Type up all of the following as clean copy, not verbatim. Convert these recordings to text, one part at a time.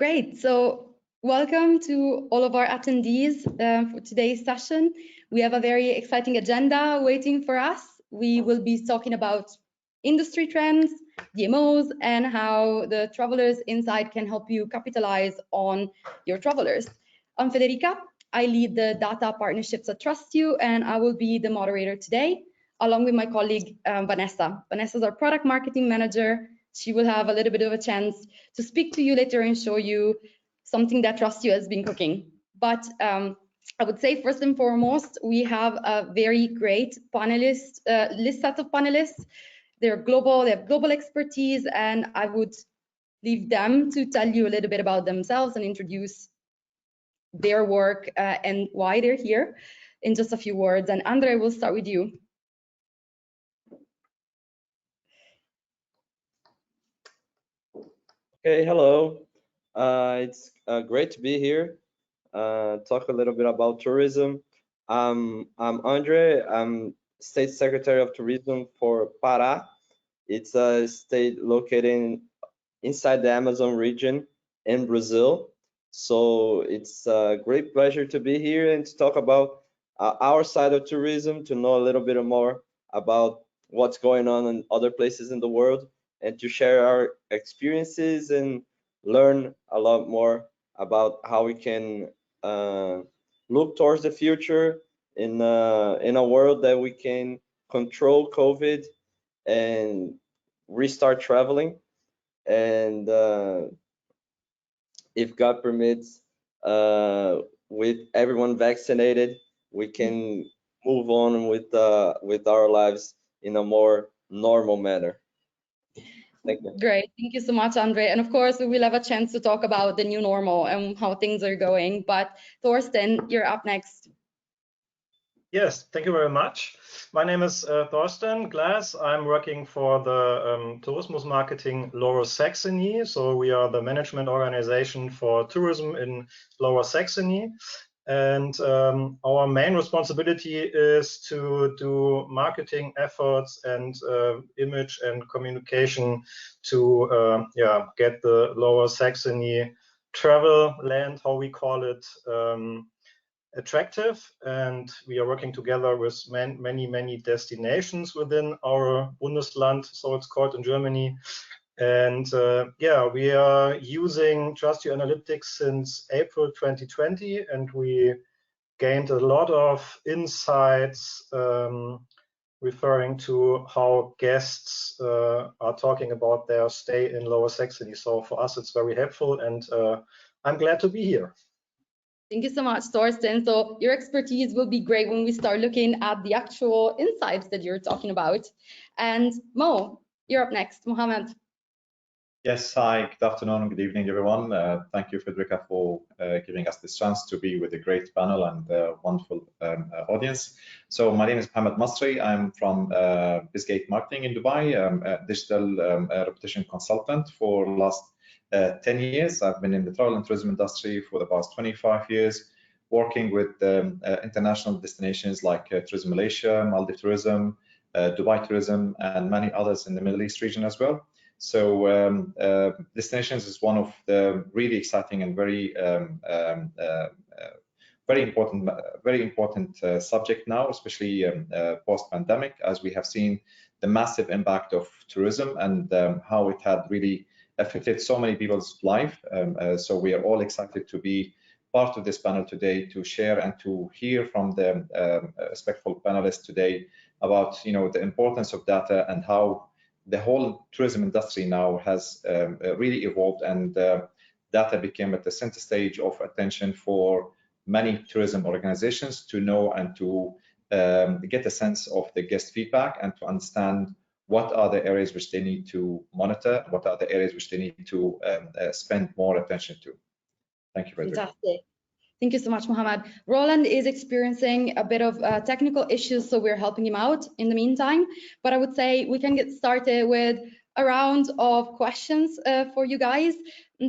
Great. So welcome to all of our attendees for today's session. We have a very exciting agenda waiting for us. We will be talking about industry trends, DMOs, and how the Travelers Insight can help you capitalize on your travelers. I'm Federica. I lead the data partnerships at TrustYou, and I will be the moderator today, along with my colleague Vanessa. Vanessa is our product marketing manager. She will have a little bit of a chance to speak to you later and show you something that TrustYou has been cooking. But I would say first and foremost, we have a very great panelist set of panelists. They're global, they have global expertise, and I would leave them to tell you a little bit about themselves and introduce their work and why they're here in just a few words. And Andre, we'll start with you. Okay, hello. It's great to be here. Talk a little bit about tourism. I'm Andre. I'm State Secretary of Tourism for Pará. It's a state located inside the Amazon region in Brazil. So it's a great pleasure to be here and to talk about our side of tourism, to know a little bit more about what's going on in other places in the world, and to share our experiences and learn a lot more about how we can look towards the future in a world that we can control COVID and restart traveling. And if God permits, with everyone vaccinated, we can move on with our lives in a more normal manner. Thank you. Great, thank you so much, Andre. And of course, we will have a chance to talk about the new normal and how things are going. But Thorsten, you're up next. Yes, thank you very much. My name is Thorsten Glass. I'm working for the Tourismus Marketing Lower Saxony. So we are the management organization for tourism in Lower Saxony. And our main responsibility is to do marketing efforts and image and communication to get the Lower Saxony travel land, how we call it, attractive. And we are working together with many destinations within our Bundesland, so it's called in Germany. And we are using TrustYou Analytics since April 2020, and we gained a lot of insights referring to how guests are talking about their stay in Lower Saxony. So for us, it's very helpful, and I'm glad to be here. Thank you so much, Thorsten. So your expertise will be great when we start looking at the actual insights that you're talking about. And Mo, you're up next. Mohammed. Yes, hi, good afternoon, good evening, everyone. Thank you, Federica, for giving us this chance to be with a great panel and wonderful audience. So my name is Mohammed Masri. I'm from Bisgate Marketing in Dubai. I'm a digital reputation consultant for the last 10 years. I've been in the travel and tourism industry for the past 25 years, working with international destinations like Tourism Malaysia, Maldives Tourism, Dubai Tourism, and many others in the Middle East region as well. So destinations is one of the really exciting and very important subject now, especially post-pandemic, as we have seen the massive impact of tourism and how it had really affected so many people's life. So we are all excited to be part of this panel today, to share and to hear from the respectful panelists today about the importance of data and how the whole tourism industry now has really evolved, and data became at the center stage of attention for many tourism organizations to know and to get a sense of the guest feedback and to understand what are the areas which they need to monitor, what are the areas which they need to spend more attention to. Thank you very much. Fantastic. Thank you so much, Mohammed. Roland is experiencing a bit of technical issues, so we're helping him out in the meantime. But I would say we can get started with a round of questions for you guys.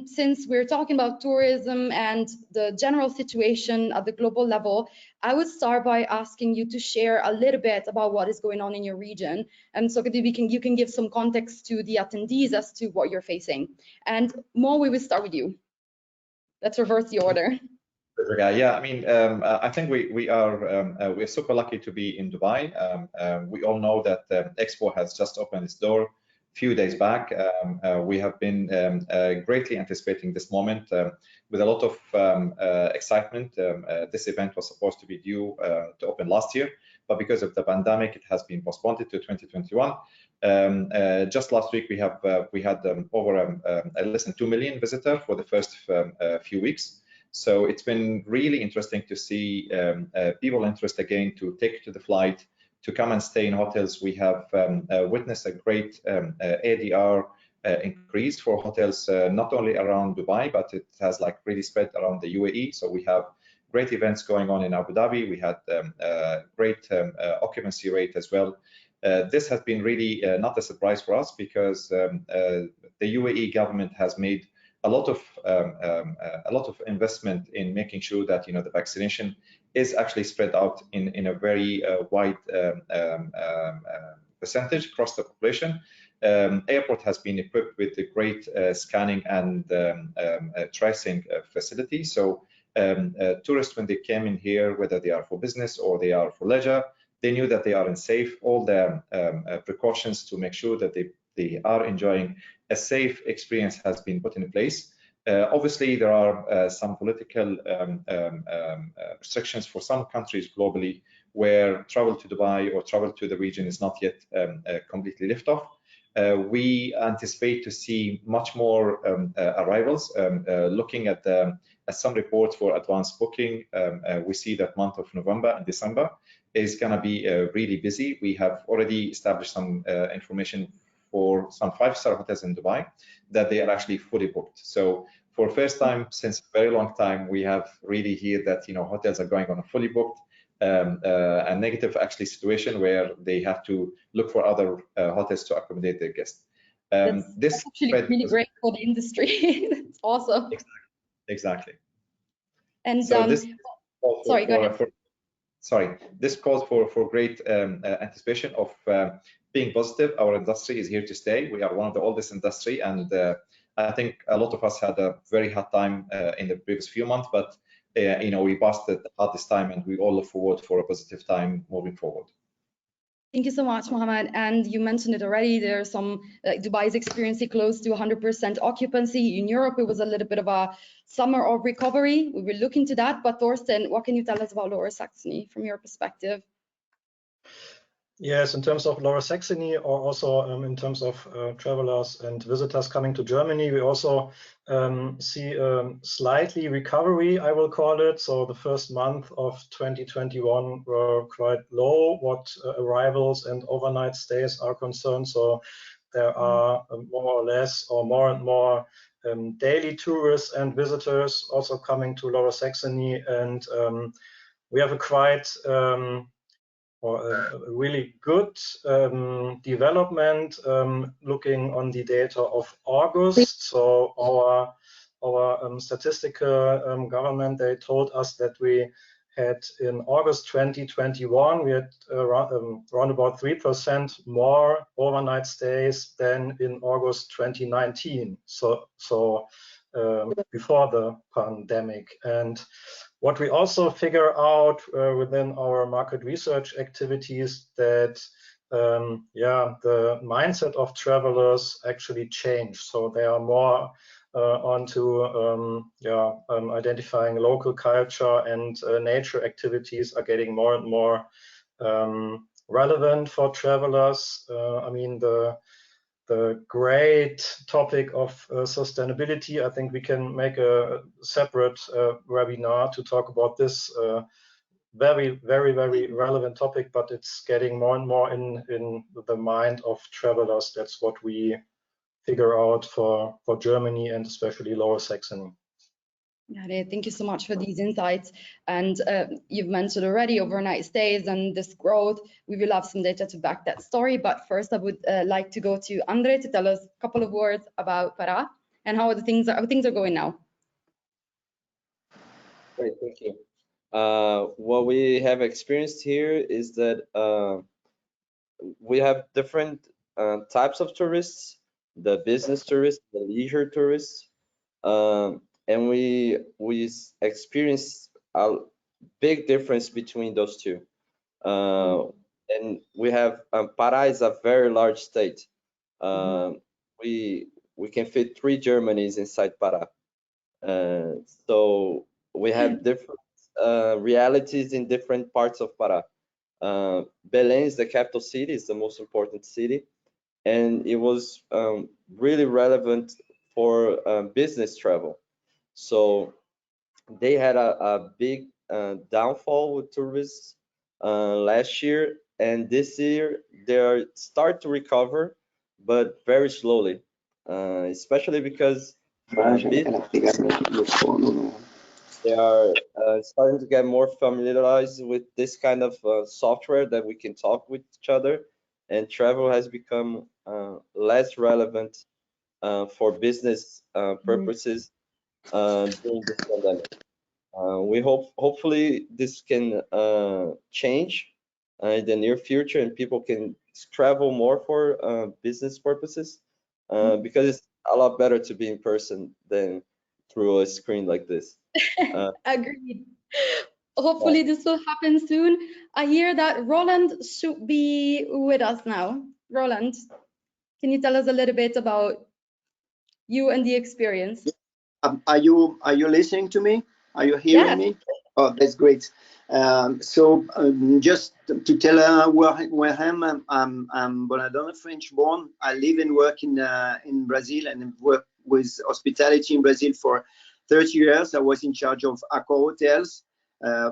Since we're talking about tourism and the general situation at the global level, I would start by asking you to share a little bit about what is going on in your region. And so you can give some context to the attendees as to what you're facing. And Mo, we will start with you. let's reverse the order. Yeah, I mean, I think we're super lucky to be in Dubai. We all know that Expo has just opened its door a few days back. We have been greatly anticipating this moment with a lot of excitement. This event was supposed to be due to open last year, but because of the pandemic, it has been postponed to 2021. Just last week, we had over less than 2 million visitors for the first few weeks. So it's been really interesting to see people interest again to take to the flight, to come and stay in hotels. We have witnessed a great ADR increase for hotels, not only around Dubai, but it has like really spread around the UAE. So we have great events going on in Abu Dhabi. We had great occupancy rate as well. This has been really not a surprise for us because the UAE government has made a lot of investment in making sure that the vaccination is actually spread out in a very wide percentage across the population. Airport has been equipped with a great scanning and tracing facility. So tourists, when they came in here, whether they are for business or they are for leisure, they knew that they are in safe. All the precautions to make sure that they are enjoying a safe experience has been put in place. Obviously, there are some political restrictions for some countries globally where travel to Dubai or travel to the region is not yet completely lift off. We anticipate to see much more arrivals. Looking at some reports for advanced booking, we see that month of November and December is going to be really busy. We have already established some information for some 5-star hotels in Dubai that they are actually fully booked. So for first time since a very long time, we have really heard that hotels are going on a fully booked, a negative actually situation where they have to look for other hotels to accommodate their guests. That's actually really great for the industry. It's awesome. Exactly. And so this sorry, go ahead. This calls for great anticipation of being positive. Our industry is here to stay. We are one of the oldest industry, and I think a lot of us had a very hard time in the previous few months, but we passed the hardest time, and we all look forward for a positive time moving forward. Thank you so much, Mohammed. And you mentioned it already. There's some Dubai is experiencing close to 100% occupancy. In Europe, it was a little bit of a summer of recovery. We will look into that. But Thorsten, what can you tell us about Lower Saxony from your perspective? Yes, in terms of Lower Saxony, or also in terms of travelers and visitors coming to Germany, we also see slightly recovery, I will call it. So the first month of 2021 were quite low what arrivals and overnight stays are concerned. So there are more or less, or more and more daily tourists and visitors also coming to Lower Saxony, and we have a quite or a really good development looking on the data of August. So our statistical government, they told us that we had in August 2021, we had around about 3% more overnight stays than in August 2019. So before the pandemic. And what we also figure out within our market research activities that the mindset of travelers actually changed. So they are more onto identifying local culture, and nature activities are getting more and more relevant for travelers. I mean, the great topic of sustainability, I think we can make a separate webinar to talk about this very, very, very relevant topic, but it's getting more and more in the mind of travelers. That's what we figure out for Germany, and especially Lower Saxony. Yeah, thank you so much for these insights. And you've mentioned already overnight stays and this growth. We will have some data to back that story. But first, I would like to go to Andre to tell us a couple of words about Para and how things are going now. Great, thank you. What we have experienced here is that we have different types of tourists: the business tourists, the leisure tourists. and we experienced a big difference between those two. And we have Pará is a very large state. We can fit 3 Germanys inside Pará. So we have different realities in different parts of Pará. Belém is the capital city, is the most important city, and it was really relevant for business travel. So they had a big downfall with tourists last year, and this year they are start to recover, but very slowly, especially because they are starting to get more familiarized with this kind of software that we can talk with each other, and travel has become less relevant for business purposes during this pandemic. We hopefully this can change in the near future, and people can travel more for business purposes, because it's a lot better to be in person than through a screen like this. Agreed. Hopefully this will happen soon. I hear that Roland should be with us now. Roland, can you tell us a little bit about you and the experience? Are you listening to me? Are you hearing me? Oh, that's great. Just to tell where I am, I'm Bonadonna, French born. I live and work in Brazil, and work with hospitality in Brazil for 30 years. I was in charge of Accor hotels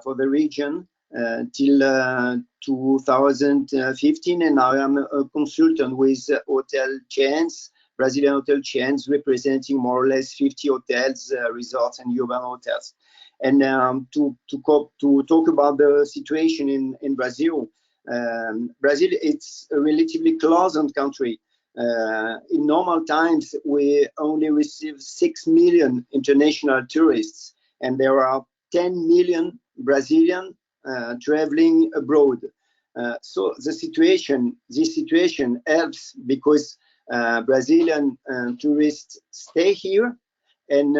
for the region till 2015, and now I'm a consultant with hotel chains, Brazilian hotel chains, representing more or less 50 hotels, resorts, and urban hotels. And to talk about the situation in Brazil, Brazil, it's a relatively closed country. In normal times, we only receive 6 million international tourists, and there are 10 million Brazilian traveling abroad. So this situation helps because Brazilian tourists stay here, and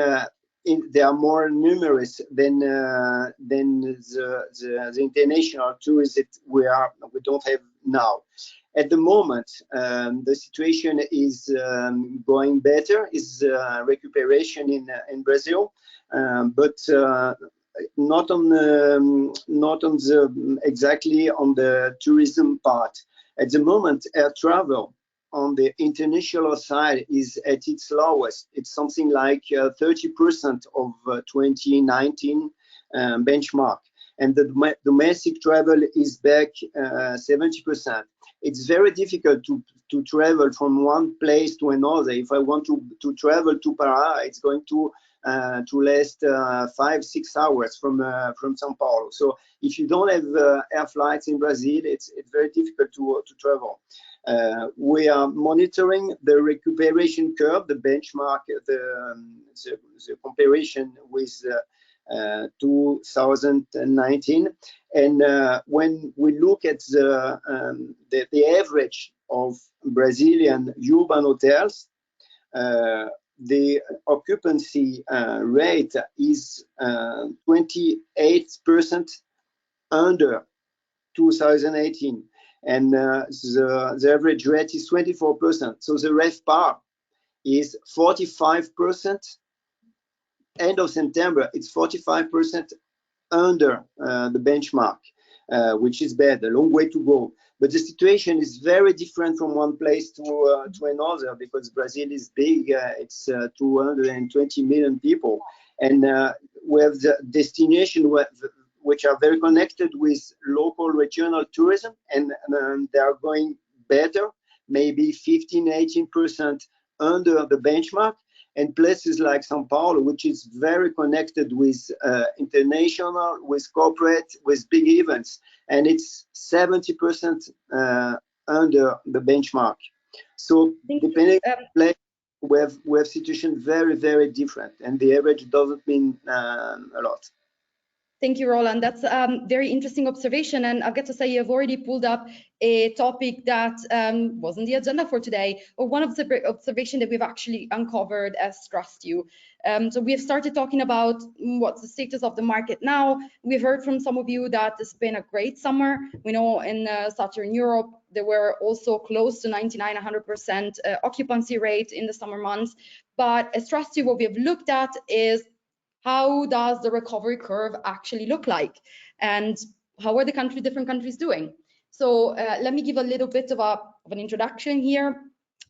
they are more numerous than the international tourists that we don't have now. At the moment, the situation is going better, is recuperation in Brazil, but not exactly on the tourism part. At the moment, air travel on the international side is at its lowest. It's something like 30% of 2019 benchmark, and the domestic travel is back 70%. It's very difficult to travel from one place to another. If I want to travel to Pará, it's going to last 5-6 hours from São Paulo. So if you don't have air flights in Brazil, it's very difficult to travel. We are monitoring the recuperation curve, the benchmark, the comparison with 2019, and when we look at the average of Brazilian urban hotels, the occupancy rate is 28% under 2018, and the average rate is 24%. So the RevPAR is 45%. End of September, it's 45% under the benchmark, which is bad, a long way to go. But the situation is very different from one place to another, because Brazil is big. It's 220 million people, and we have the destination which are very connected with local regional tourism, and they are going better, maybe 15-18% under the benchmark. And places like São Paulo, which is very connected with international, with corporate, with big events, and it's 70% under the benchmark. So depending on the place, we have situation very, very different, and the average doesn't mean a lot. Thank you, Roland. That's a very interesting observation. And I've got to say, you've already pulled up a topic that was on the agenda for today, or one of the observations that we've actually uncovered as TrustYou. So we have started talking about what's the status of the market now. We've heard from some of you that it's been a great summer. We know in Southern Europe, there were also close to 99, 100% occupancy rate in the summer months. But as TrustYou, what we have looked at is how does the recovery curve actually look like, and how are the different countries doing? So let me give a little bit of an introduction here.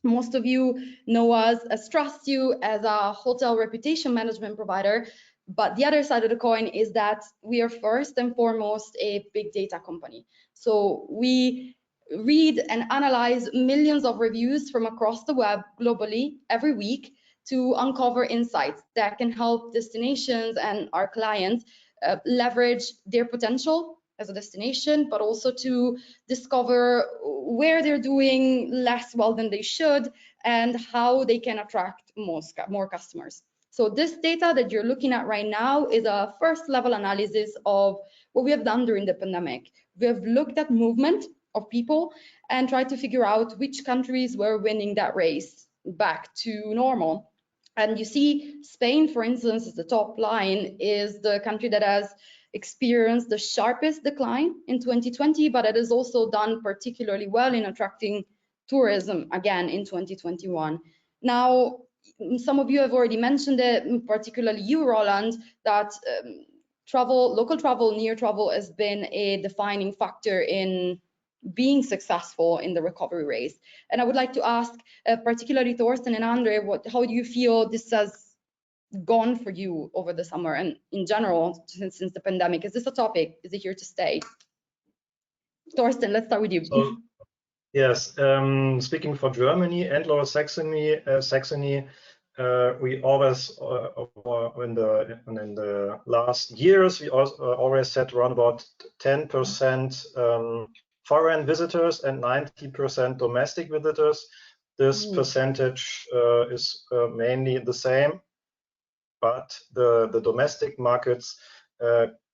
Most of you know us as TrustYou as a hotel reputation management provider, but the other side of the coin is that we are first and foremost a big data company. So we read and analyze millions of reviews from across the web globally every week to uncover insights that can help destinations and our clients leverage their potential as a destination, but also to discover where they're doing less well than they should and how they can attract more customers. So this data that you're looking at right now is a first level analysis of what we have done during the pandemic. We have looked at movement of people and tried to figure out which countries were winning that race back to normal. And you see Spain, for instance, as the top line, is the country that has experienced the sharpest decline in 2020, but it has also done particularly well in attracting tourism again in 2021. Now, some of you have already mentioned it, particularly you, Roland, that local travel, near travel has been a defining factor in being successful in the recovery race. And I would like to ask, particularly Thorsten and Andre, how do you feel this has gone for you over the summer and in general since the pandemic? Is this a topic? Is it here to stay? Thorsten, let's start with you. So, yes, speaking for Germany and Lower Saxony, we always, in the last years, we always said around about 10% foreign visitors and 90% domestic visitors. This percentage is mainly the same, but the domestic markets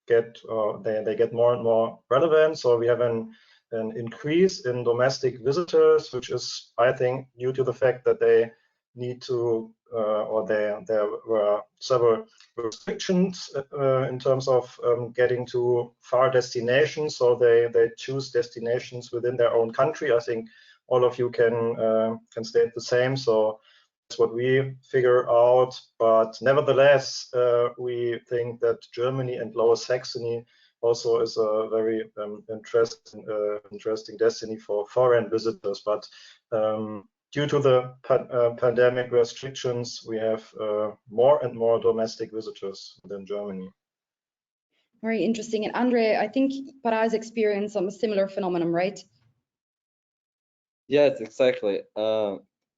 get more and more relevant. So we have an increase in domestic visitors, which is, I think, due to the fact that they need to, or there were several restrictions in terms of getting to far destinations. So they choose destinations within their own country. I think all of you can state the same. So that's what we figure out. But nevertheless, we think that Germany and Lower Saxony also is a very interesting destiny for foreign visitors. But due to the pandemic restrictions, we have more and more domestic visitors than Germany. Very interesting. And Andre, I think Pará has experienced some similar phenomenon, right? Yes, exactly.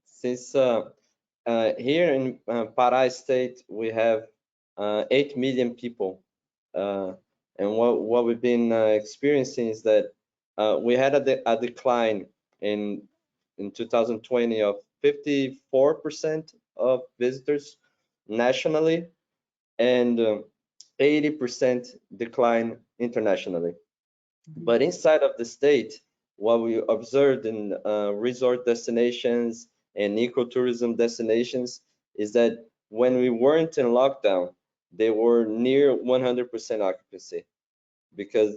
Since here in Pará state, we have 8 million people. And what we've been experiencing is that we had a decline in 2020 of 54% of visitors nationally and 80% decline internationally. But inside of the state, what we observed in resort destinations and ecotourism destinations is that when we weren't in lockdown, they were near 100% occupancy, because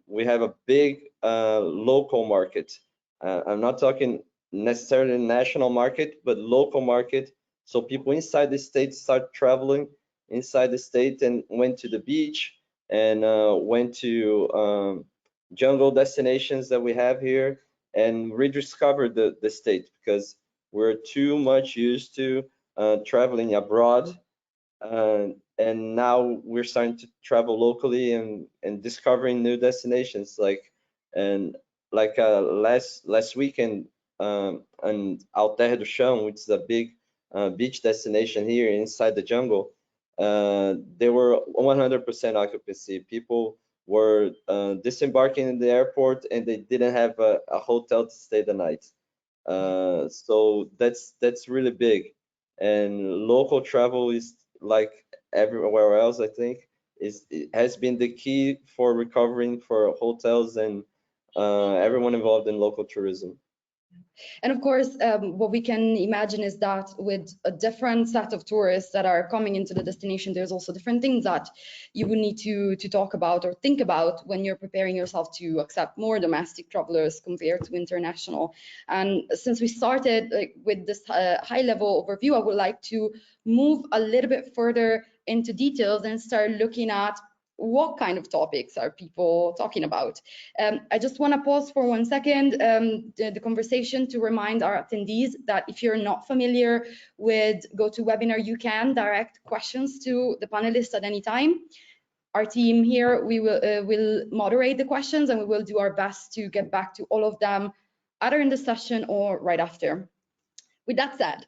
we have a big local market. I'm not talking necessarily national market, but local market. So people inside the state start traveling inside the state and went to the beach and went to jungle destinations that we have here and rediscovered the state, because we're too much used to traveling abroad. And now we're starting to travel locally and discovering new destinations, like last weekend in Alter do Chão, which is a big beach destination here inside the jungle. They were 100% occupancy. People were disembarking in the airport and they didn't have a hotel to stay the night. So that's really big. And local travel is like everywhere else, I think. has been the key for recovering for hotels and everyone involved in local tourism. And of course, what we can imagine is that with a different set of tourists that are coming into the destination, there's also different things that you would need to talk about or think about when you're preparing yourself to accept more domestic travelers compared to international. And since we started with this high-level overview, I would like to move a little bit further into details and start looking at what kind of topics are people talking about. I just want to pause for 1 second the conversation to remind our attendees that if you're not familiar with GoToWebinar, you can direct questions to the panelists at any time. Our team here, we will moderate the questions, and we will do our best to get back to all of them either in the session or right after. With that said,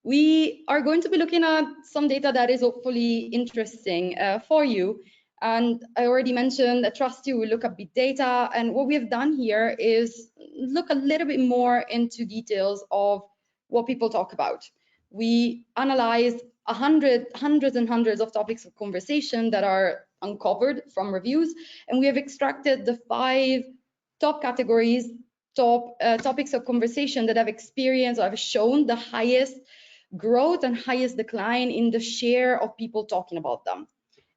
we are going to be looking at some data that is hopefully interesting for you. And I already mentioned that TrustYou will look at big data. And what we have done here is look a little bit more into details of what people talk about. We analyzed hundreds and hundreds of topics of conversation that are uncovered from reviews. And we have extracted the 5 top categories, topics of conversation that have experienced or have shown the highest growth and highest decline in the share of people talking about them.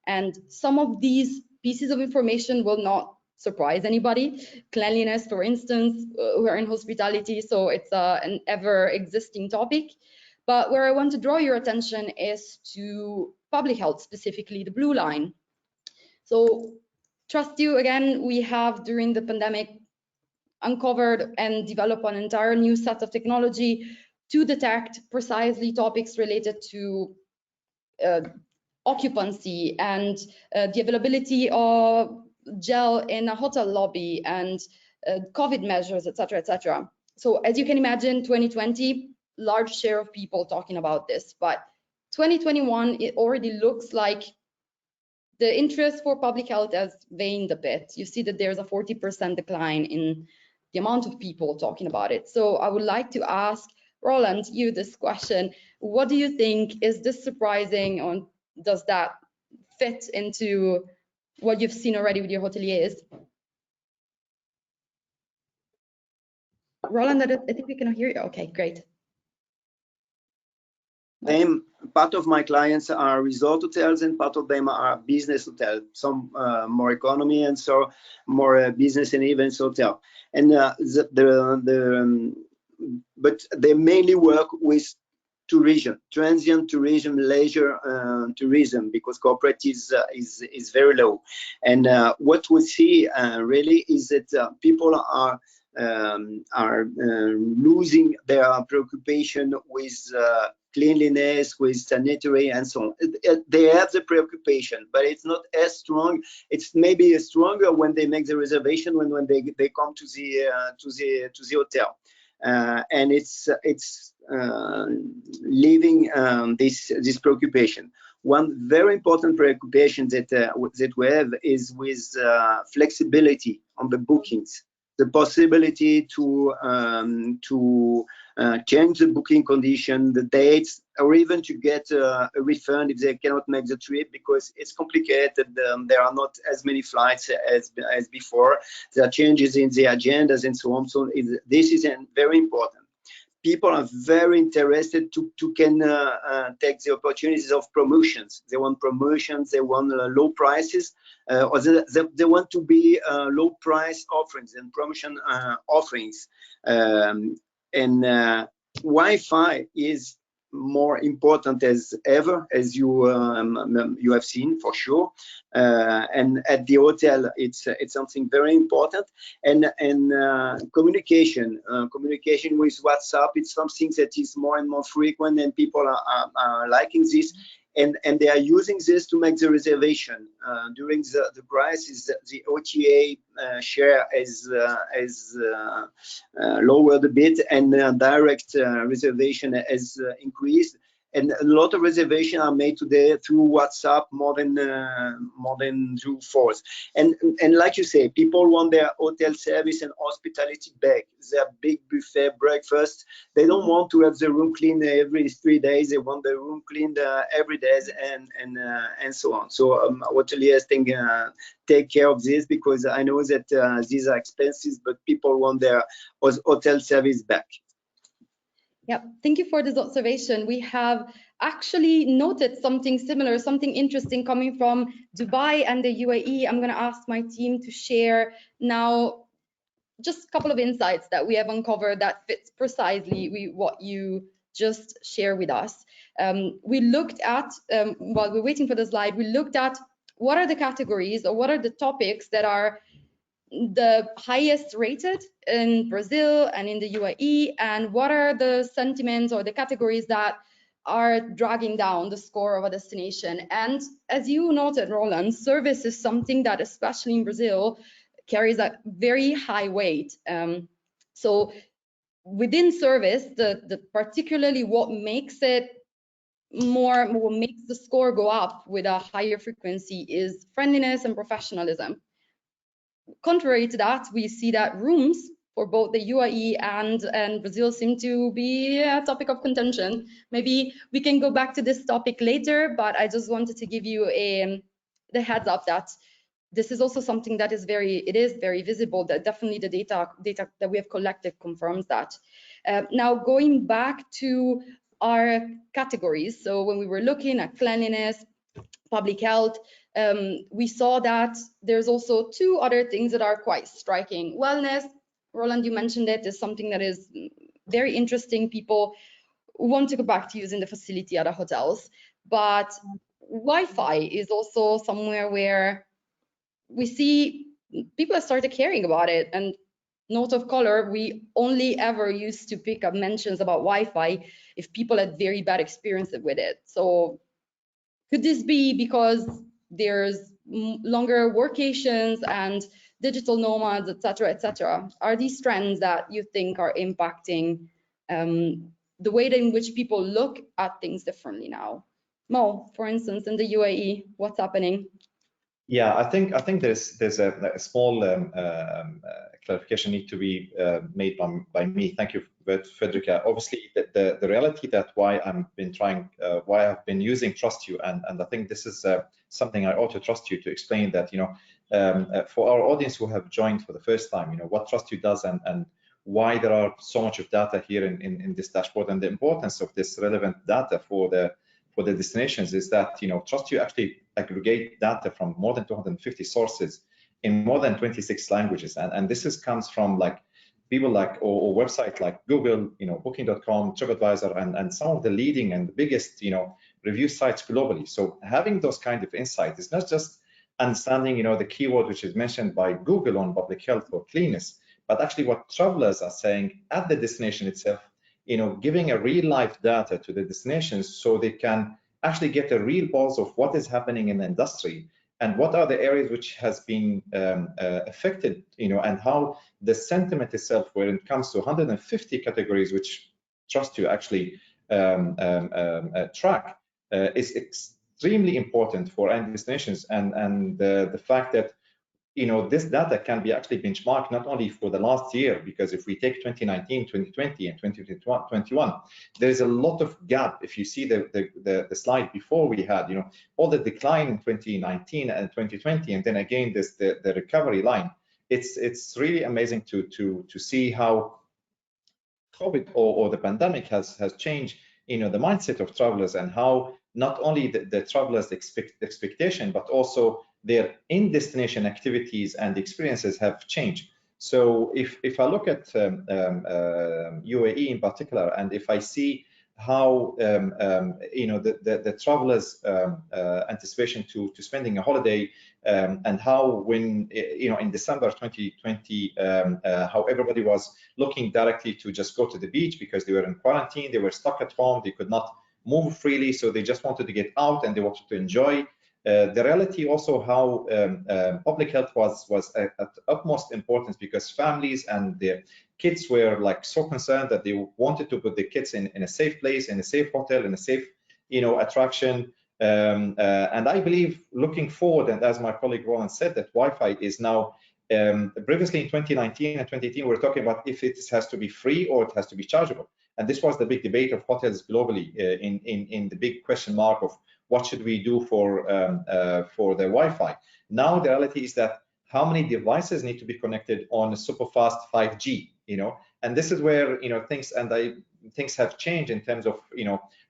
And some of these pieces of information will not surprise anybody. Cleanliness, for instance, we're in hospitality, so it's an ever-existing topic. But where I want to draw your attention is to public health, specifically the blue line. So TrustYou, again, we have during the pandemic uncovered and developed an entire new set of technology to detect precisely topics related to occupancy and the availability of gel in a hotel lobby and COVID measures, etc., etc. So as you can imagine, 2020, large share of people talking about this, but 2021, it already looks like the interest for public health has waned a bit. You see that there's a 40% decline in the amount of people talking about it. So I would like to ask Roland, you this question. What do you think? Is this surprising, or does that fit into what you've seen already with your hoteliers? Roland, I think we can hear you. Okay, great. Part of my clients are resort hotels and part of them are business hotels, some more economy and so more business and events hotel. And but they mainly work with tourism, transient tourism, leisure tourism, because corporate is very low. And what we see really is that people are losing their preoccupation with cleanliness, with sanitary and so on. They have the preoccupation, but it's not as strong. It's maybe stronger when they make the reservation, when they come to the hotel, and it's leaving this preoccupation. One very important preoccupation that we have is with flexibility on the bookings. The possibility to change the booking condition, the dates, or even to get a refund if they cannot make the trip because it's complicated. There are not as many flights as before. There are changes in the agendas and so on. So this is very important. People are very interested to take the opportunities of promotions. They want promotions, they want low prices, or they want to be low price offerings and promotion offerings. And Wi-Fi is more important as ever, as you have seen for sure. And at the hotel, it's something very important. And communication with WhatsApp, it's something that is more and more frequent, and people are liking this. And they are using this to make the reservation. During the crisis, the OTA share is lowered a bit, and direct reservation has increased. And a lot of reservations are made today through WhatsApp more than through phones. And like you say, people want their hotel service and hospitality back. Their big buffet breakfast. They don't want to have the room cleaned every 3 days. They want the room cleaned every day, and so on. So hoteliers think take care of this, because I know that these are expenses, but people want their hotel service back. Yeah, thank you for this observation. We have actually noted something similar, something interesting coming from Dubai and the UAE. I'm going to ask my team to share now just a couple of insights that we have uncovered that fits precisely with what you just shared with us. We looked at, while we're waiting for the slide, we looked at what are the categories or what are the topics that are the highest rated in Brazil and in the UAE, and what are the sentiments or the categories that are dragging down the score of a destination. And as you noted, Roland, service is something that, especially in Brazil, carries a very high weight. So within service, the particularly what makes it what makes the score go up with a higher frequency is friendliness and professionalism. Contrary to that, we see that rooms for both the UAE and Brazil seem to be a topic of contention. Maybe we can go back to this topic later, but I just wanted to give you the heads up that this is also something that is very visible. That definitely the data that we have collected confirms that. Now going back to our categories, so when we were looking at cleanliness, public health, we saw that there's also two other things that are quite striking. Wellness, Roland, you mentioned it, is something that is very interesting. People want to go back to using the facility at the hotels, but Wi-Fi is also somewhere where we see people have started caring about it. And note of color, we only ever used to pick up mentions about Wi-Fi if people had very bad experiences with it. So could this be because there's longer workations and digital nomads, etc., etc.? Are these trends that you think are impacting the way in which people look at things differently now? Mo, for instance, in the UAE, what's happening? Yeah, I think there's a small clarification need to be made by me. Thank you, Federica. Obviously, the reality that why I've been using TrustYou, and I think this is something I ought to trust you to explain that, for our audience who have joined for the first time, what TrustYou does and why there are so much of data here in this dashboard, and the importance of this relevant data for the destinations is that TrustYou actually aggregate data from more than 250 sources in more than 26 languages, and this comes from people or websites like Google, Booking.com, TripAdvisor, and some of the leading and the biggest review sites globally. So having those kind of insights is not just understanding the keyword which is mentioned by Google on public health or cleanliness, but actually what travelers are saying at the destination itself. Giving a real life data to the destinations so they can actually get a real pulse of what is happening in the industry and what are the areas which has been affected, and how the sentiment itself, when it comes to 150 categories which TrustYou actually track, is extremely important for end destinations, and the fact that this data can be actually benchmarked not only for the last year, because if we take 2019, 2020, and 2021, there is a lot of gap. If you see the slide before, we had all the decline in 2019 and 2020, and then again the recovery line. It's really amazing to see how COVID or the pandemic has changed the mindset of travelers, and how not only the travelers' expectation, but also their in-destination activities and experiences have changed. So if I look at UAE in particular, and if I see how the travelers' anticipation to spending a holiday, and how when in December 2020, how everybody was looking directly to just go to the beach because they were in quarantine, they were stuck at home, they could not move freely, so they just wanted to get out and they wanted to enjoy. The reality also how public health was at utmost importance, because families and the kids were so concerned that they wanted to put the kids in a safe place, in a safe hotel, in a safe attraction. And I believe looking forward, and as my colleague Roland said, that Wi-Fi is now, previously in 2019 and 2018, we were talking about if it has to be free or it has to be chargeable. And this was the big debate of hotels globally in the big question mark of what should we do for the Wi-Fi. Now the reality is that how many devices need to be connected on a super fast 5G, and this is where things have changed in terms of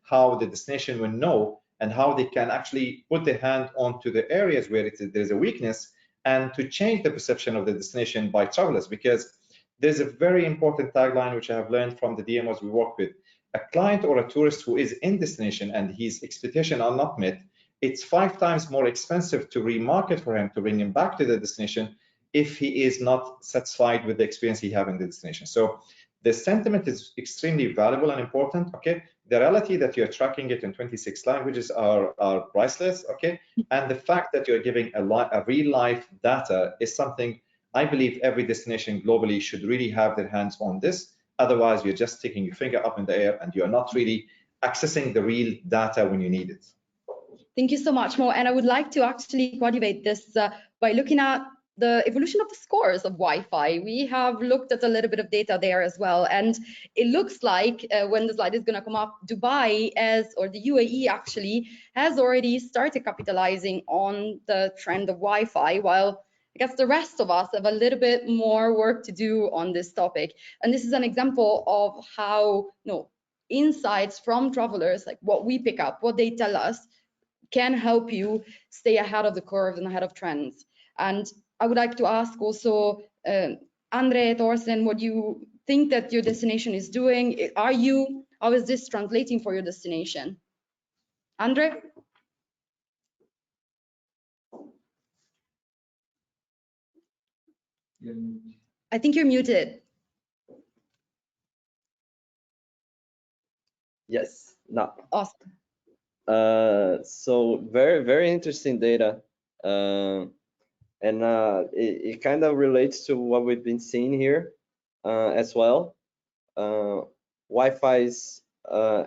how the destination will know and how they can actually put their hand onto the areas where there's a weakness, and to change the perception of the destination by travelers. Because there's a very important tagline which I have learned from the DMOs we work with: a client or a tourist who is in destination and his expectations are not met, it's 5 times more expensive to remarket for him, to bring him back to the destination, if he is not satisfied with the experience he have in the destination. So the sentiment is extremely valuable and important. Okay, the reality that you're tracking it in 26 languages are priceless. Okay, and the fact that you're giving a real life data is something I believe every destination globally should really have their hands on this. Otherwise, you're just sticking your finger up in the air and you're not really accessing the real data when you need it. Thank you so much, Mo. And I would like to actually cultivate this by looking at the evolution of the scores of Wi-Fi. We have looked at a little bit of data there as well. And it looks like when the slide is going to come up, Dubai or the UAE actually has already started capitalizing on the trend of Wi-Fi, while I guess the rest of us have a little bit more work to do on this topic. And this is an example of how insights from travelers, like what we pick up, what they tell us, can help you stay ahead of the curve and ahead of trends. And I would like to ask also, Andre, Thorsten, what you think that your destination is doing? How is this translating for your destination? Andre? I think you're muted. Yes, no. Awesome. So very interesting data, and it kind of relates to what we've been seeing here as well. Wi-Fi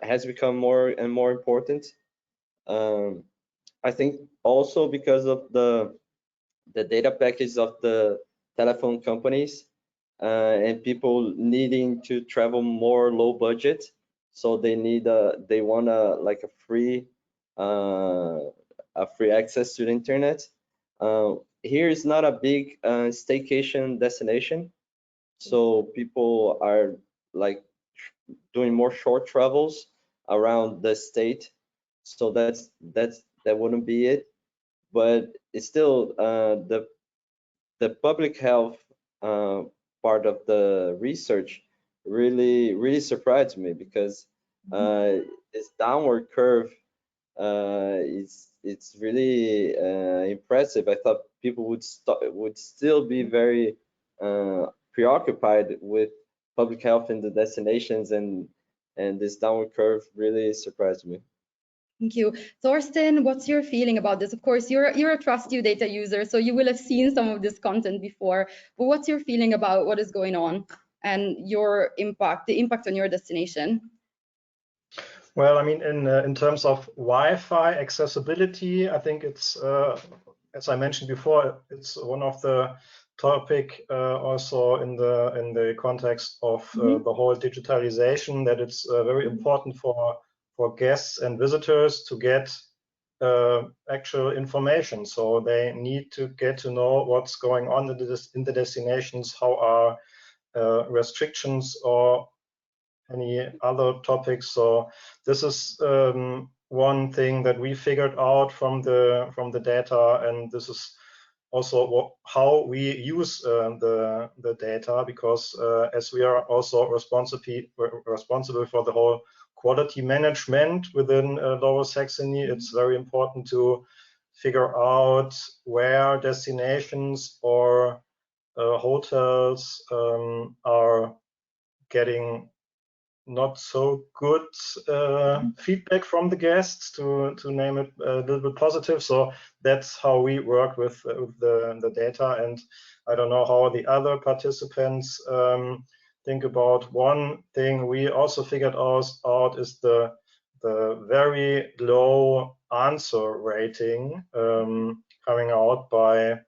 has become more and more important. I think also because of the data package of the telephone companies and people needing to travel more low budget. So they want like a free access to the internet. Here is not a big staycation destination, so people are like doing more short travels around the state. So that wouldn't be it, but it's still the public health part of the research really surprised me, because this downward curve it's really impressive. I thought people would still be very preoccupied with public health in the destinations, and this downward curve really surprised me. Thank you. Thorsten, what's your feeling about this? Of course, you're a TrustYou data user, so you will have seen some of this content before, but what's your feeling about what is going on and the impact on your destination? Well, I mean, in terms of Wi-Fi accessibility, I think it's, as I mentioned before, it's one of the topic also in the context of the whole digitalization, that it's very important for guests and visitors to get actual information. So they need to get to know what's going on in the destinations, how are restrictions or any other topics. So this is one thing that we figured out from the data, and this is also how we use the data, because as we are also responsible for the whole quality management within Lower Saxony, it's very important to figure out where destinations or hotels are getting not so good feedback from the guests, to name it a little bit positive. So that's how we work with the data. And I don't know how the other participants think about. One thing we also figured out is the the very low answer rating coming out by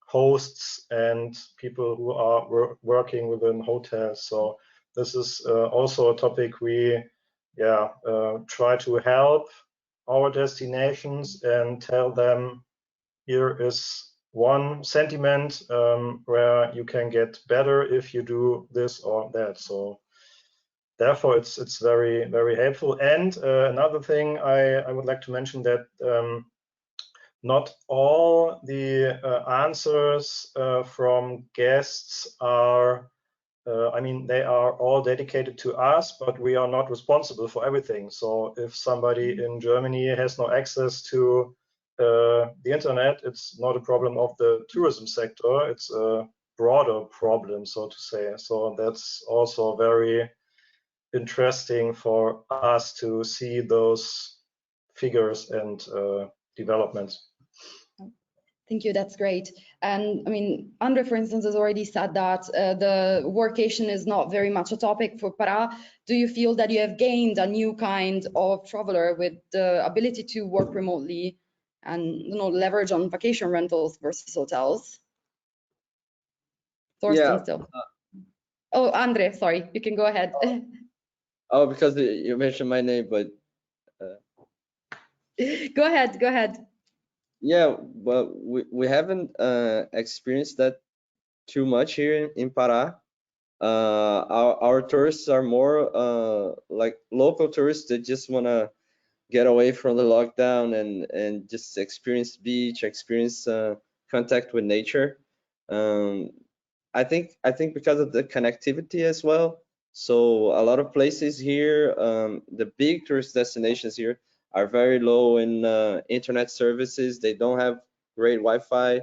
hosts and people who are working within hotels. So this is also a topic we try to help our destinations and tell them here is one sentiment where you can get better if you do this or that. So therefore it's very, very helpful. And another thing I would like to mention that not all the answers from guests are I mean, they are all dedicated to us, but we are not responsible for everything. So if somebody in Germany has no access to the internet, it's not a problem of the tourism sector. It's a broader problem, so to say. So that's also very interesting for us to see those figures and developments. Thank you, that's great. And I mean, Andre, for instance, has already said that the workation is not very much a topic for Para. Do you feel that you have gained a new kind of traveler with the ability to work remotely and leverage on vacation rentals versus hotels? Thorsten still. Oh, Andre, sorry, you can go ahead. Oh, because you mentioned my name, but go ahead. Yeah, well, we haven't experienced that too much here in Pará. Our tourists are more like local tourists that just want to get away from the lockdown and just experience beach, experience contact with nature. I think because of the connectivity as well. So a lot of places here, the big tourist destinations here are very low in internet services. They don't have great Wi-Fi,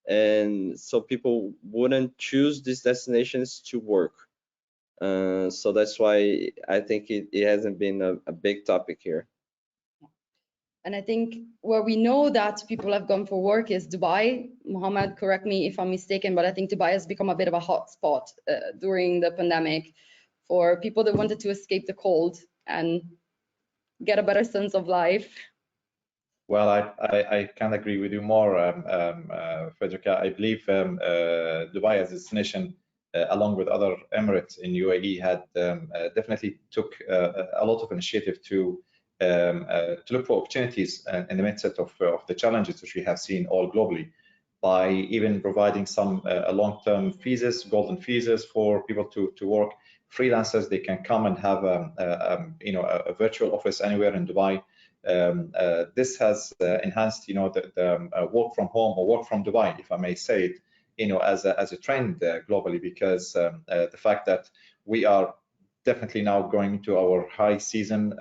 and so people wouldn't choose these destinations to work. So that's why I think it hasn't been a big topic here. And I think where we know that people have gone for work is Dubai. Mohammed, correct me if I'm mistaken, but I think Dubai has become a bit of a hotspot during the pandemic for people that wanted to escape the cold and get a better sense of life. Well, I can't agree with you more, Frederica. I believe Dubai as a destination, along with other Emirates in UAE, had definitely took a lot of initiative to look for opportunities in the midst of the challenges which we have seen all globally, by even providing some long-term visas, golden visas for people to work. Freelancers, they can come and have a virtual office anywhere in Dubai. This has enhanced, the work from home or work from Dubai, if I may say it, as a trend globally, because the fact that we are definitely now going into our high season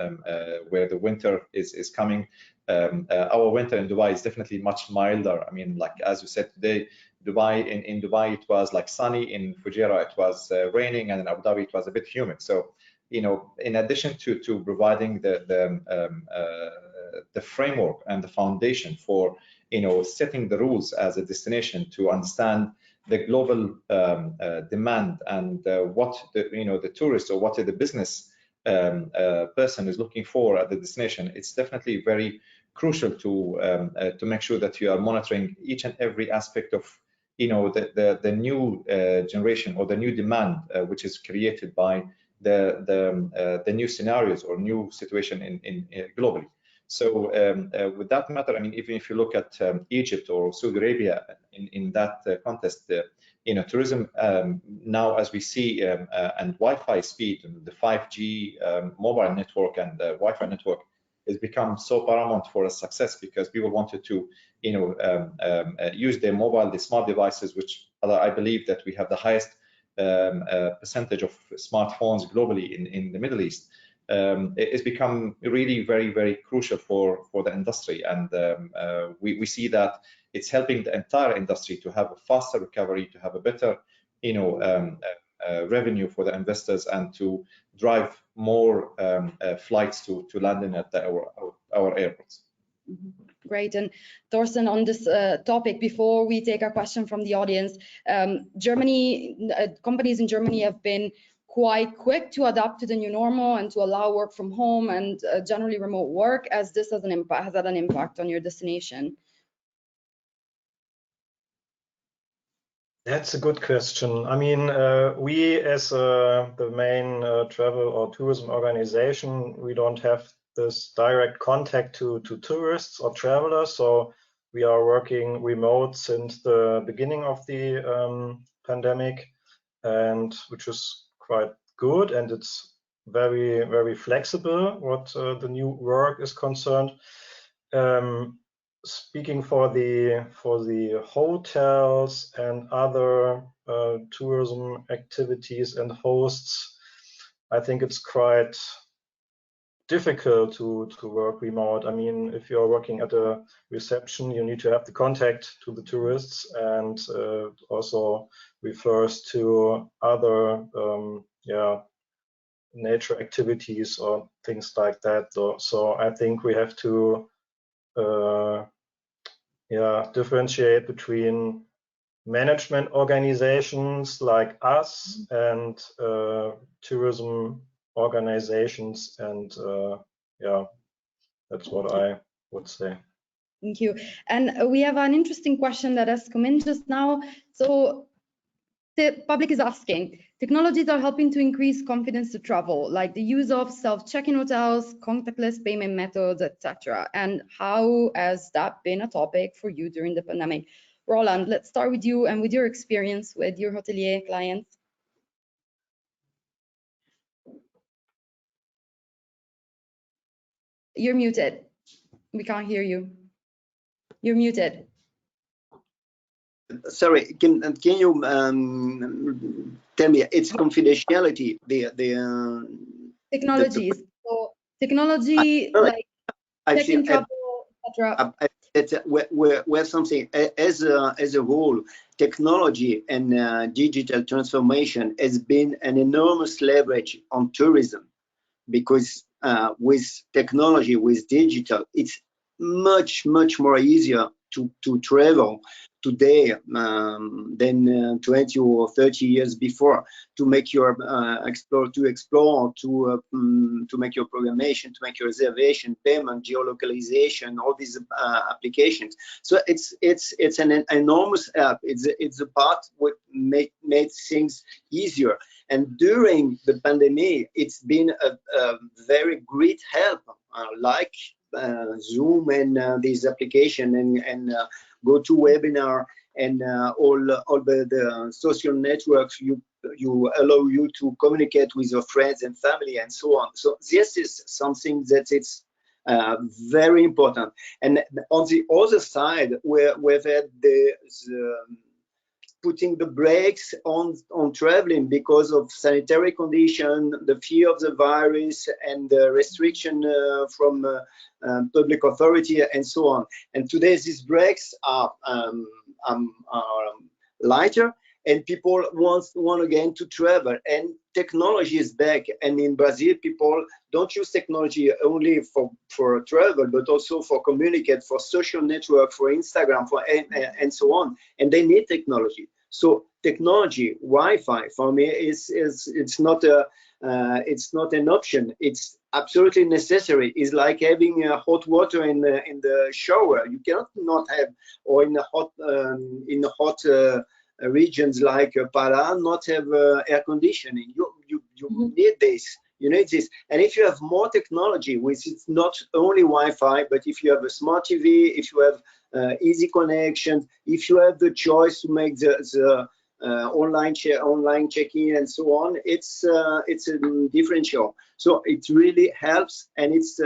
where the winter is coming. Our winter in Dubai is definitely much milder. I mean, like as you said today, Dubai in Dubai it was like sunny. In Fujairah it was raining, and in Abu Dhabi it was a bit humid. So, in addition to providing the framework and the foundation for setting the rules as a destination to understand the global demand and what the tourist or what the business person is looking for at the destination, it's definitely very crucial to make sure that you are monitoring each and every aspect of the new generation or the new demand which is created by the new scenarios or new situation in globally. So with that matter, I mean, even if you look at Egypt or Saudi Arabia in that context, tourism now, as we see, and Wi-Fi speed and the 5G mobile network and the Wi-Fi network has become so paramount for a success, because people wanted to, use their mobile, the smart devices, which I believe that we have the highest percentage of smartphones globally in the Middle East. It's become really very, very crucial for the industry, and we see that it's helping the entire industry to have a faster recovery, to have a better revenue for the investors, and to drive more flights to London at our airports. Great. And Thorsten, on this topic, before we take a question from the audience, companies in Germany have been quite quick to adapt to the new normal and to allow work from home and generally remote work, as this has had an impact on your destination? That's a good question. I mean, we as the main travel or tourism organization, we don't have this direct contact to tourists or travelers. So we are working remote since the beginning of the pandemic, and which is quite good. And it's very, very flexible what the new work is concerned. Speaking for the hotels and other tourism activities and hosts, I think it's quite difficult to work remote. I mean, if you're working at a reception, you need to have the contact to the tourists, and also refers to other nature activities or things like that. So I think we have to differentiate between management organizations like us and tourism organizations, and that's what I would say. Thank you. And we have an interesting question that has come in just now. So the public is asking, technologies are helping to increase confidence to travel, like the use of self-check-in hotels, contactless payment methods, etc. And how has that been a topic for you during the pandemic? Roland, let's start with you and with your experience with your hotelier clients. You're muted. We can't hear you. You're muted. Sorry, can you tell me it's confidentiality? Technologies. So technology like check-in travel, etc. Where something as a whole, technology and digital transformation has been an enormous leverage on tourism, because with technology, with digital, it's much more easier to travel today than 20 or 30 years before, to make your explore, to make your programmation, to make your reservation, payment, geolocalization, all these applications. So it's an enormous help. It's a part what made things easier. And during the pandemic, it's been a very great help, like Zoom and these application and GoToWebinar and all the social networks you allow you to communicate with your friends and family and so on. So this is something that it's very important. And on the other side, we've had the putting the brakes on traveling because of sanitary condition, the fear of the virus, and the restriction from public authority and so on. And today these brakes are lighter, and people want again to travel, and technology is back. And in Brazil, people don't use technology only for travel, but also for communicate, for social network, for Instagram, and so on. And they need technology. So technology, Wi-Fi, for me it's not an option. It's absolutely necessary. It's like having hot water in the shower. You cannot not have, or in hot regions like Pará, not have air conditioning. You need this. You need this. And if you have more technology, which is not only Wi-Fi, but if you have a smart TV, if you have easy connection, if you have the choice to make the online check-in and so on, it's a differential. So it really helps, and it's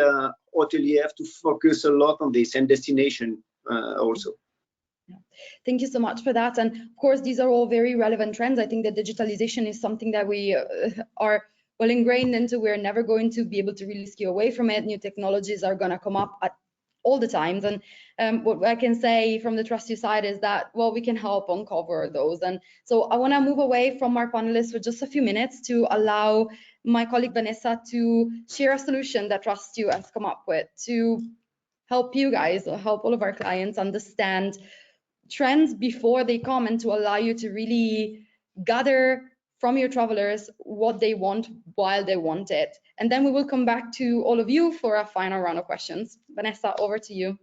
hotelier have to focus a lot on this, and destination also. Thank you so much for that. And of course, these are all very relevant trends. I think that digitalization is something that we are well ingrained into. We're never going to be able to really skew away from it. New technologies are going to come up at all the times. And what I can say from the TrustYou side is that, well, we can help uncover those. And so I want to move away from our panelists for just a few minutes to allow my colleague Vanessa to share a solution that TrustYou has come up with to help you guys, or help all of our clients understand trends before they come, and to allow you to really gather from your travelers what they want while they want it. And then we will come back to all of you for a final round of questions. Vanessa, over to you.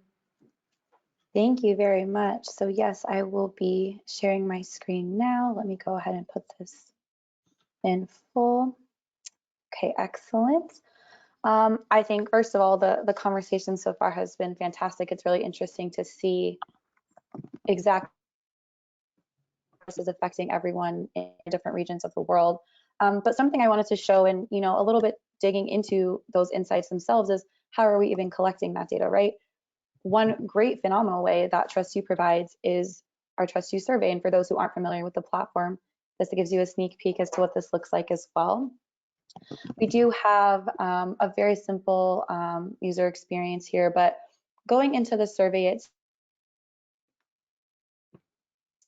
Thank you very much. So yes, I will be sharing my screen now. Let me go ahead and put this in full. Okay, excellent. I think first of all, the conversation so far has been fantastic. It's really interesting to see exactly how this is affecting everyone in different regions of the world. But something I wanted to show, and a little bit digging into those insights themselves, is how are we even collecting that data, right? One great phenomenal way that TrustYou provides is our TrustYou survey. And for those who aren't familiar with the platform, this gives you a sneak peek as to what this looks like as well. We do have a very simple user experience here, but going into the survey, I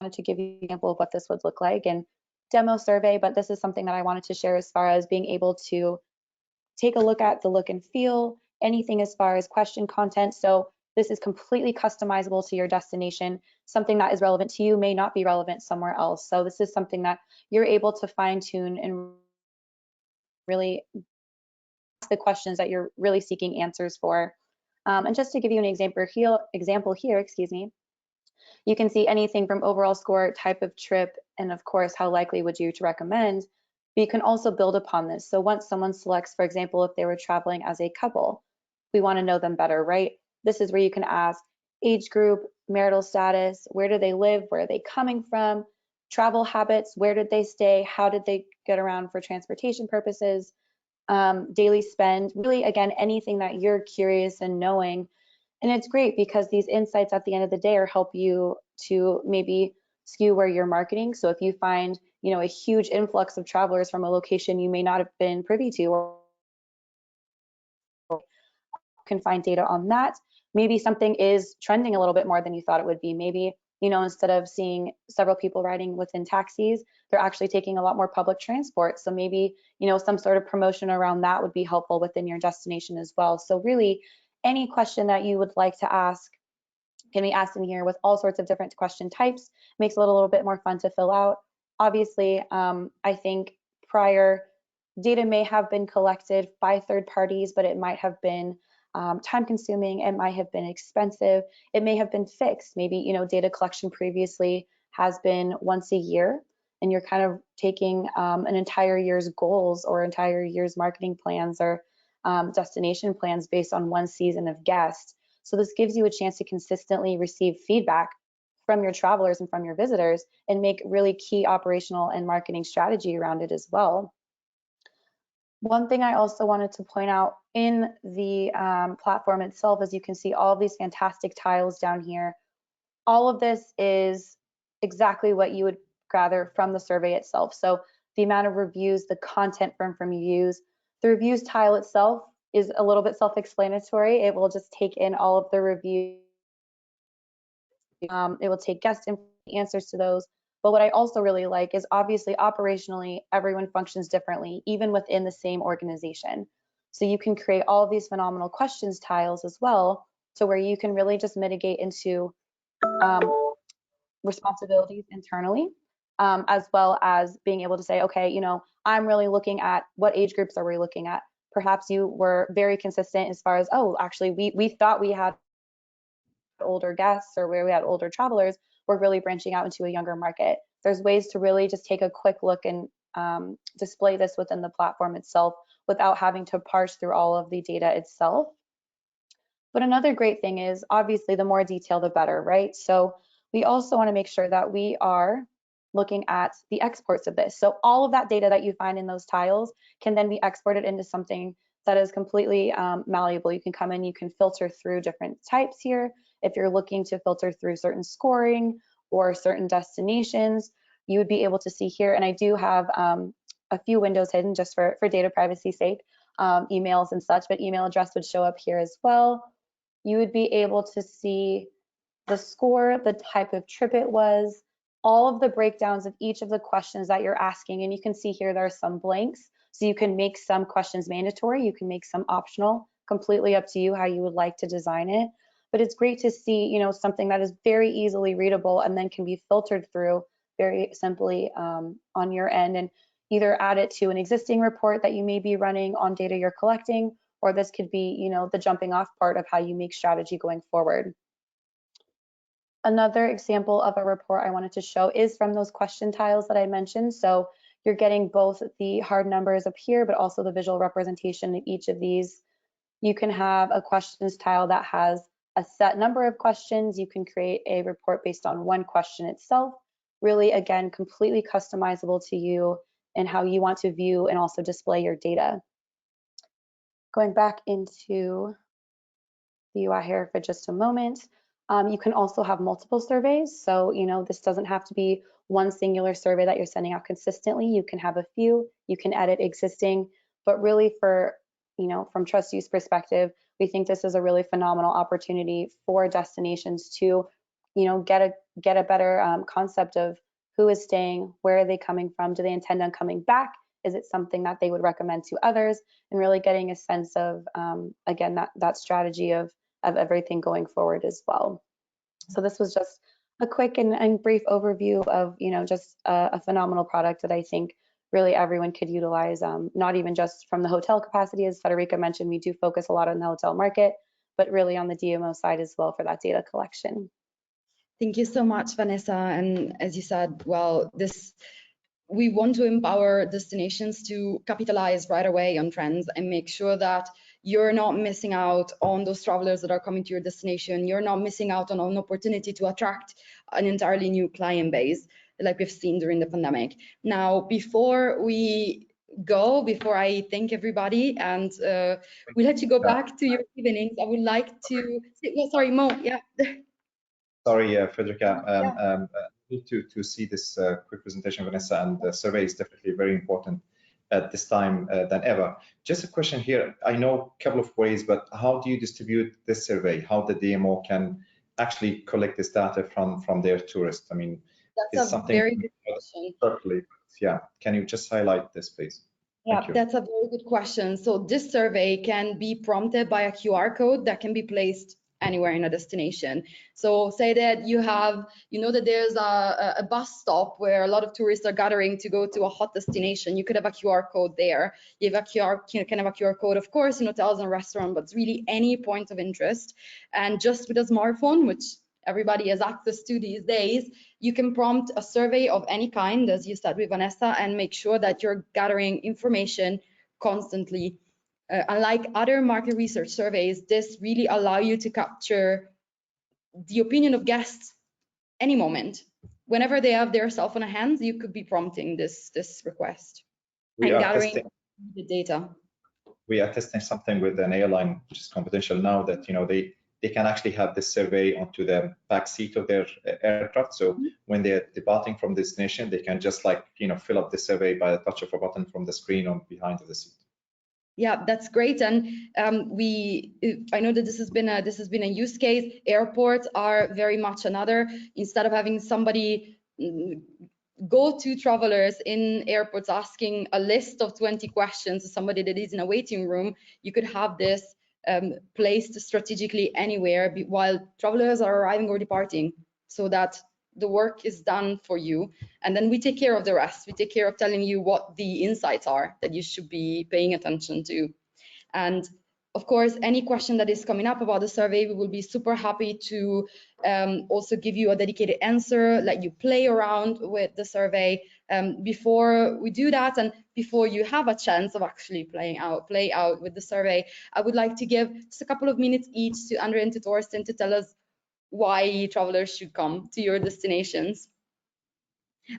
wanted to give you an example of what this would look like and demo survey, but this is something that I wanted to share as far as being able to take a look at the look and feel, anything as far as question content. So this is completely customizable to your destination. Something that is relevant to you may not be relevant somewhere else. So this is something that you're able to fine tune and really ask the questions that you're really seeking answers for. And just to give you an example here, excuse me, you can see anything from overall score, type of trip, and of course, how likely would you to recommend. But you can also build upon this. So once someone selects, for example, if they were traveling as a couple, we want to know them better, right? This is where you can ask age group, marital status, where do they live, where are they coming from, travel habits, where did they stay, how did they get around for transportation purposes, daily spend, really, again, anything that you're curious and knowing. And it's great because these insights at the end of the day are help you to maybe skew where you're marketing. So if you find, a huge influx of travelers from a location you may not have been privy to, or can find data on that. Maybe something is trending a little bit more than you thought it would be. Maybe, instead of seeing several people riding within taxis, they're actually taking a lot more public transport. So maybe, some sort of promotion around that would be helpful within your destination as well. So really, any question that you would like to ask can be asked in here with all sorts of different question types. Makes it a little bit more fun to fill out. Obviously, I think prior data may have been collected by third parties, but it might have been time consuming, it might have been expensive, it may have been fixed. Maybe, data collection previously has been once a year, and you're kind of taking an entire year's goals or entire year's marketing plans or destination plans based on one season of guests. So this gives you a chance to consistently receive feedback from your travelers and from your visitors and make really key operational and marketing strategy around it as well. One thing I also wanted to point out in the platform itself, as you can see all of these fantastic tiles down here, all of this is exactly what you would gather from the survey itself. So the amount of reviews, the content from reviews, the reviews tile itself is a little bit self-explanatory. It will just take in all of the reviews. It will take guest answers to those. But what I also really like is obviously operationally, everyone functions differently, even within the same organization. So you can create all of these phenomenal questions tiles as well, to where you can really just mitigate into responsibilities internally, as well as being able to say, okay, I'm really looking at what age groups are we looking at. Perhaps you were very consistent as far as, oh, actually, we thought we had older guests or where we had older travelers. We're really branching out into a younger market. There's ways to really just take a quick look and display this within the platform itself without having to parse through all of the data itself. But another great thing is obviously the more detail, the better, right? So we also want to make sure that we are looking at the exports of this. So all of that data that you find in those tiles can then be exported into something that is completely malleable. You can come in, you can filter through different types here. If you're looking to filter through certain scoring or certain destinations, you would be able to see here. And I do have a few windows hidden just for data privacy sake, emails and such, but email address would show up here as well. You would be able to see the score, the type of trip it was, all of the breakdowns of each of the questions that you're asking. And you can see here there are some blanks. So you can make some questions mandatory, you can make some optional, completely up to you how you would like to design it. But it's great to see, something that is very easily readable and then can be filtered through very simply on your end. And, either add it to an existing report that you may be running on data you're collecting, or this could be, you know, the jumping off part of how you make strategy going forward. Another example of a report I wanted to show is from those question tiles that I mentioned. So you're getting both the hard numbers up here, but also the visual representation in each of these. You can have a questions tile that has a set number of questions. You can create a report based on one question itself. Really, again, completely customizable to you and how you want to view and also display your data. Going back into the UI here for just a moment. You can also have multiple surveys. So, you know, this doesn't have to be one singular survey that you're sending out consistently. You can have a few, you can edit existing, but really for, you know, from TrustYou's perspective, we think this is a really phenomenal opportunity for destinations to, you know, get a better concept of who is staying, where are they coming from, do they intend on coming back? Is it something that they would recommend to others? And really getting a sense of, again, that strategy of everything going forward as well. So this was just a quick and brief overview of, you know, just a phenomenal product that I think really everyone could utilize, not even just from the hotel capacity. As Federica mentioned, we do focus a lot on the hotel market, but really on the DMO side as well for that data collection. Thank you so much, Vanessa. And as you said, well, we want to empower destinations to capitalize right away on trends and make sure that you're not missing out on those travelers that are coming to your destination. You're not missing out on an opportunity to attract an entirely new client base like we've seen during the pandemic. Now, before I thank everybody and we let you go back to your evenings, I would like to, well, sorry, Mo, yeah. Sorry, Federica, need to see this quick presentation, Vanessa, and the survey is definitely very important at this time than ever. Just a question here. I know a couple of ways, but how do you distribute this survey? How the DMO can actually collect this data from their tourists? I mean, that's a very good question. Certainly, yeah. Can you just highlight this, please? Yeah, that's a very good question. So this survey can be prompted by a QR code that can be placed anywhere in a destination. So say that you know that there's a bus stop where a lot of tourists are gathering to go to a hot destination. You could have a QR code there. You can have a QR code, of course, in hotels and restaurants, but it's really any point of interest. And just with a smartphone, which everybody has access to these days, you can prompt a survey of any kind, as you said with Vanessa, and make sure that you're gathering information constantly. Unlike other market research surveys, this really allows you to capture the opinion of guests any moment. Whenever they have their cell phone in hand, you could be prompting this request and gathering the data. We are testing something with an airline, which is confidential now, that you know they can actually have this survey onto the back seat of their aircraft. So when they're departing from the destination, they can just fill up the survey by the touch of a button from the screen on behind of the seat. Yeah, that's great. And I know that this has been a use case. Airports are very much another. Instead of having somebody go to travelers in airports asking a list of 20 questions to somebody that is in a waiting room, you could have this placed strategically anywhere while travelers are arriving or departing, so that the work is done for you, and then we take care of the rest. We take care of telling you what the insights are that you should be paying attention to. And of course, any question that is coming up about the survey, we will be super happy to also give you a dedicated answer, let you play around with the survey. Before we do that, and before you have a chance of actually play out with the survey, I would like to give just a couple of minutes each to Andre and to Thorsten to tell us why travelers should come to your destinations.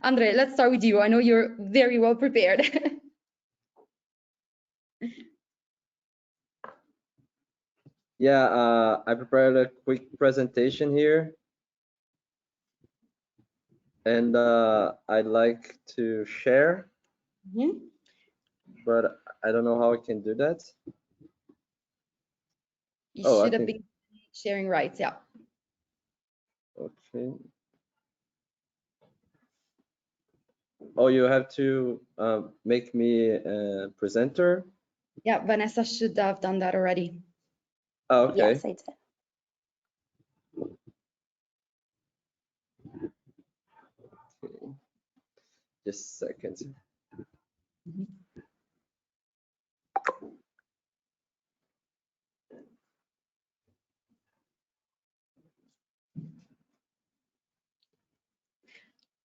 Andre, let's start with you. I know you're very well prepared. Yeah, I prepared a quick presentation here, and I'd like to share, but I don't know how I can do that. You should have been sharing rights, yeah. Okay. Oh, you have to make me a presenter? Yeah, Vanessa should have done that already. Oh, okay. Yes, I did. Okay. Just a second.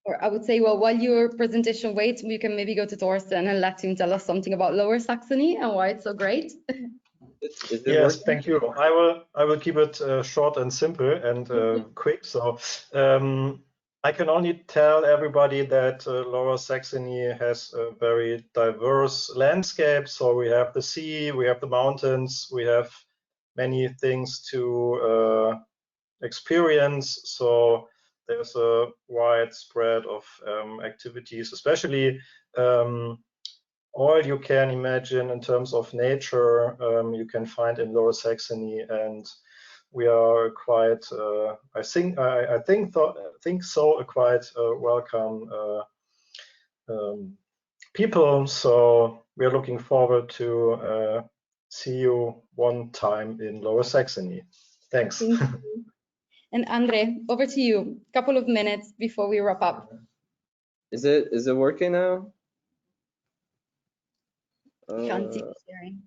Or I would say, well, while your presentation waits, we can maybe go to Thorsten and let him tell us something about Lower Saxony and why it's so great. Is it Yes, working? thank you. I will keep it short and simple and quick. So I can only tell everybody that Lower Saxony has a very diverse landscape. So we have the sea, we have the mountains, we have many things to experience. So there's a wide spread of activities, especially all you can imagine in terms of nature you can find in Lower Saxony, and we are quite I think so a quite welcome people. So we are looking forward to see you one time in Lower Saxony. Thanks. Thank you. And Andre, over to you. A couple of minutes before we wrap up. Is it working now? Can't see you sharing.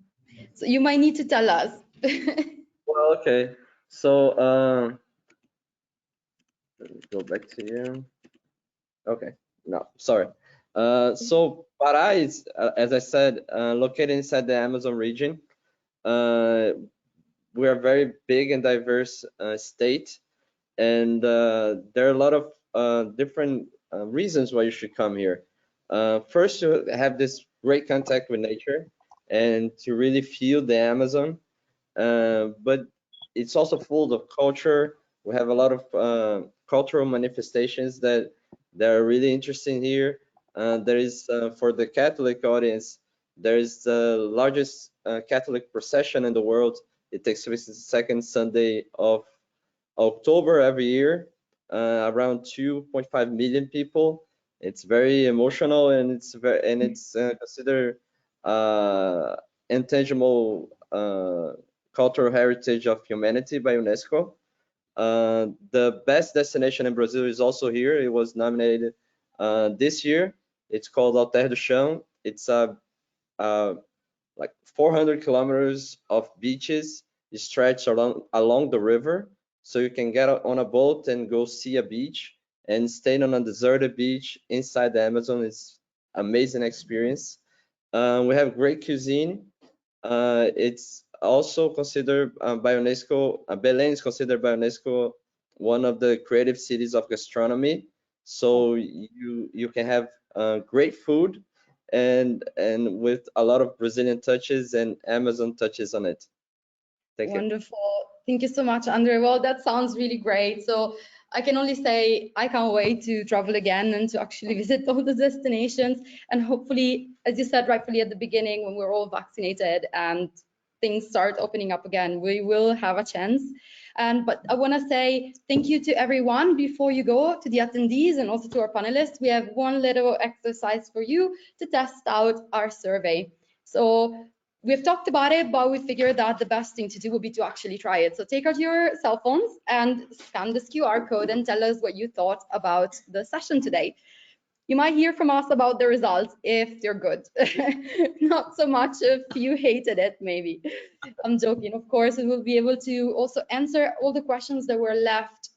So you might need to tell us. Well, okay. So let me go back to you. Okay. No, sorry. So Pará is, as I said, located inside the Amazon region. We are a very big and diverse state, and there are a lot of different reasons why you should come here. First, to have this great contact with nature and to really feel the Amazon, but it's also full of culture. We have a lot of cultural manifestations that are really interesting here. There is, for the Catholic audience, there is the largest Catholic procession in the world. It takes place the second Sunday of October every year, around 2.5 million people. It's very emotional, and it's considered intangible cultural heritage of humanity by UNESCO. The best destination in Brazil is also here. It was nominated this year. It's called Alter do Chão. It's like 400 kilometers of beaches stretched along the river. So you can get on a boat and go see a beach and stay on a deserted beach inside the Amazon. It's amazing experience. We have great cuisine. It's also considered by UNESCO, Belém is considered by UNESCO one of the creative cities of gastronomy. So you can have great food and with a lot of Brazilian touches and Amazon touches on it. Thank you. Wonderful. Thank you so much, Andre. Well, that sounds really great. So I can only say I can't wait to travel again and to actually visit all the destinations. And hopefully, as you said rightfully at the beginning, when we're all vaccinated and things start opening up again, we will have a chance. But I want to say thank you to everyone before you go, to the attendees and also to our panelists. We have one little exercise for you to test out our survey. So we've talked about it, but we figured that the best thing to do would be to actually try it. So take out your cell phones and scan this QR code and tell us what you thought about the session today. You might hear from us about the results if they're good. Not so much if you hated it, maybe. I'm joking. Of course, we will be able to also answer all the questions that were left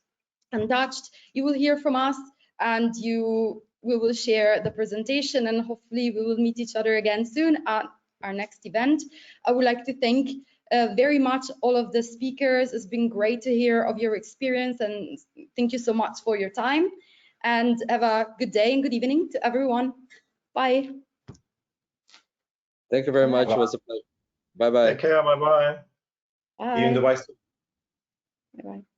untouched. You will hear from us, and we will share the presentation, and hopefully we will meet each other again soon at our next event. I would like to thank very much all of the speakers. It's been great to hear of your experience, and thank you so much for your time. And have a good day and good evening to everyone. Bye. Thank you very much. It was a pleasure. Bye-bye. Take care. Bye-bye. Bye. See you in Dubai. Bye-bye.